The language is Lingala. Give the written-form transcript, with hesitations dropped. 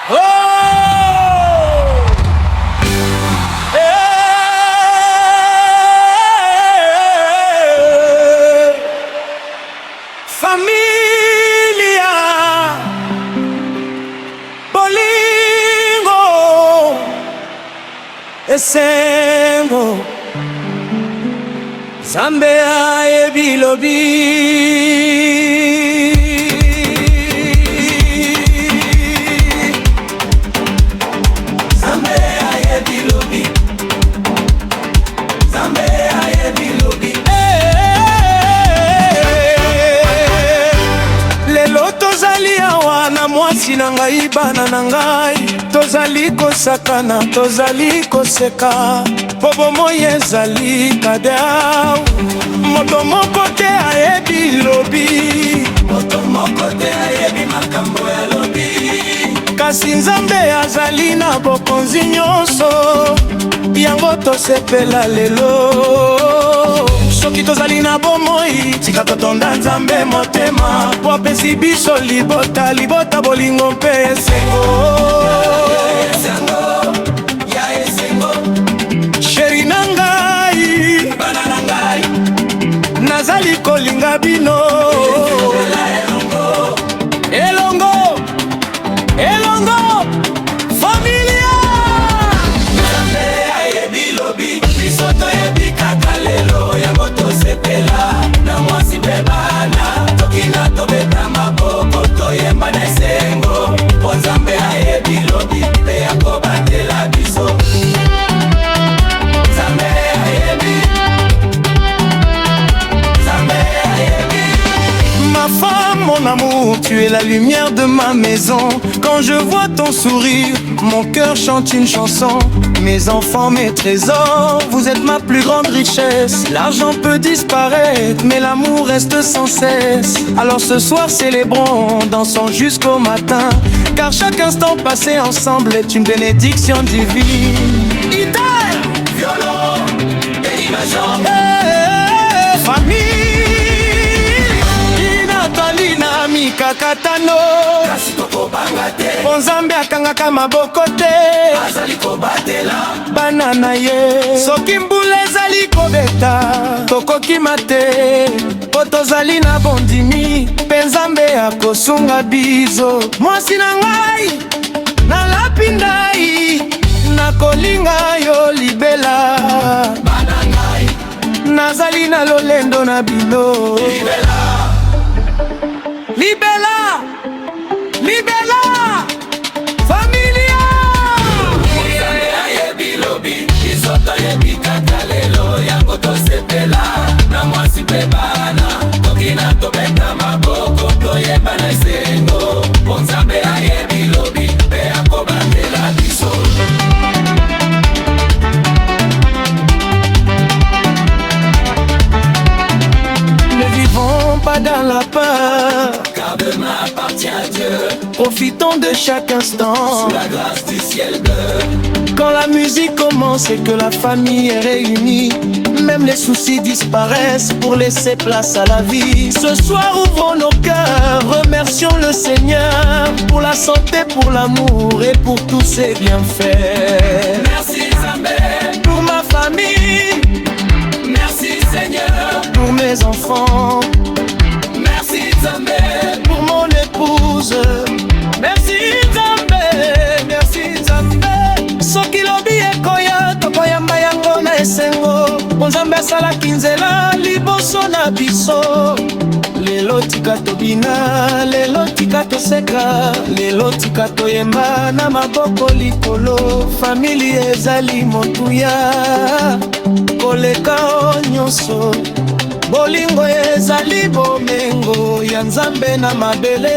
Oh! Familia bolingo esengo Nzambe ayebi lobi Nzambe ayebi lobi Nzambe ayebi lobi Lelo tozali awa na mwasi na ngai bana na ngai tozali kosakana tozali koseka Bobo moye ezali kadao Moto moko te ayebi lobi Moto moko te ayebi makambo ya lobi Kasi Nzambe azali na bokonzi nyonso Yango tosepela lelo Soki tozali na bomoi tika totonda Nzambe motema Po apesi biso libota libota bolingo mpe esengo Sheri na ngai bana na ngai nazali kolinga bino elongo elongo familia Nzambe ayebi lobi biso toyebi kaka lelo yango tosepela na mwasi mpe bana tokina tobeta maboko toyemba na esengo po Nzambe ayebi lobi mpe akobatela biso Mon amour, tu es la lumière de ma maison. Quand je vois ton sourire, mon cœur chante une chanson. Mes enfants, mes trésors, vous êtes ma plus grande richesse. L'argent peut disparaître, mais l'amour reste sans cesse. Alors ce soir, célébrons, dansons jusqu'au matin. Car chaque instant passé ensemble est une bénédiction divine. Guitare, violon et imagination. Famille kakatano kasi tokobanga te po Nzambe akangaka maboko te azali kobatela bana na ye soki mbula ezali kobeta tokokima te po tozali na bondimi mpe Nzambe akosunga biso mwasi na ngai nalapi ndai nakolinga yo libela bana ngai nazali na lolendo na bino Libela, libela, familia. Nzambe ayebi lobi, izoto yebi kaka lelo yango tosepela na mwasi mpe bana tokina tobeta maboko toyemba na esengo po Nzambe ayebi lobi mpe akobatela biso Ne vivons pas dans la peur car demain appartient à Dieu. Profitons de chaque instant sous la grâce du ciel bleu. Quand la musique commence et que la famille est réunie, même les soucis disparaissent pour laisser place à la vie. Ce soir ouvrons nos cœurs, remercions le Seigneur pour la santé, pour l'amour et pour tous ses bienfaits. Merci Nzambe pour ma famille. Merci Seigneur pour mes enfants. Merci Nzambe pour mon épouse. Merci Nzambe, merci Nzambe. Soki lobi ekoya tokoyamba yango na esengo. Nzambe asalaki nzela liboso na biso. Lelo tika tobina, lelo tika toseka, lelo tika toyemba na maboko likolo. Familia ezali motuya koleka nyonso. Bolingo ezali bomengo ya Nzambe na mabele.